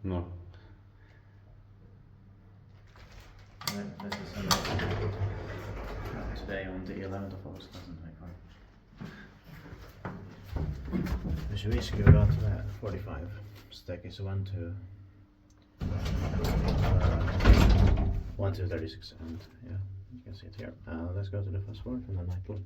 No. This is today on the 11th of August 2025. Viršuliškių gatvė 45. Stack is 1 to 36, and yeah, you can see it here. Let's go to the first floor and then I pull.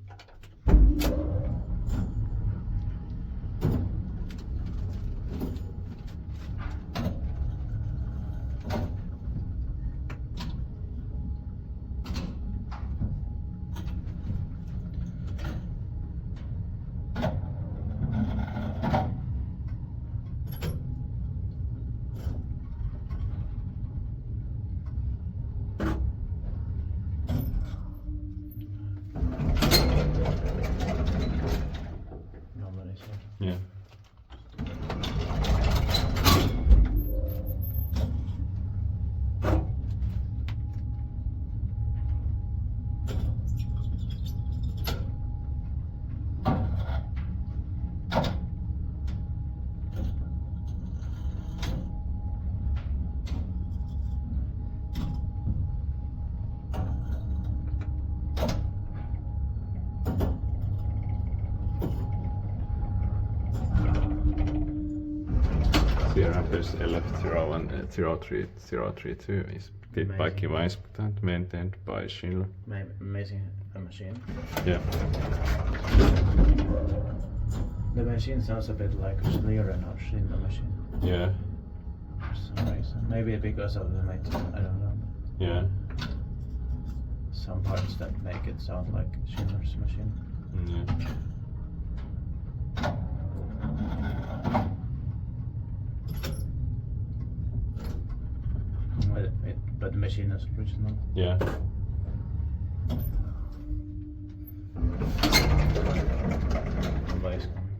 Yeah. Here appears LF0 and 03032 is built by Kiwais and maintained by Schindler. Amazing machine. Yeah. The machine sounds a bit like a Schindler machine. Yeah. For some reason. Maybe because of the material, I don't know. Yeah. Some parts that make it sound like Schindler's machine. Yeah. But the machine is original. Yeah.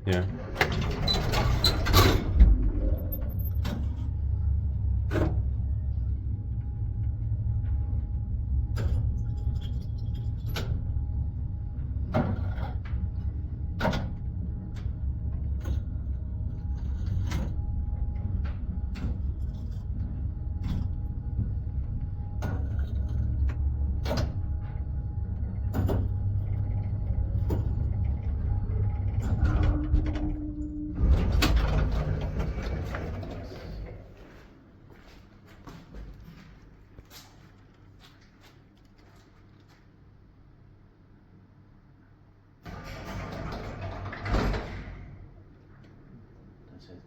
Yeah.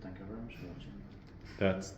Thank you very much for watching. That's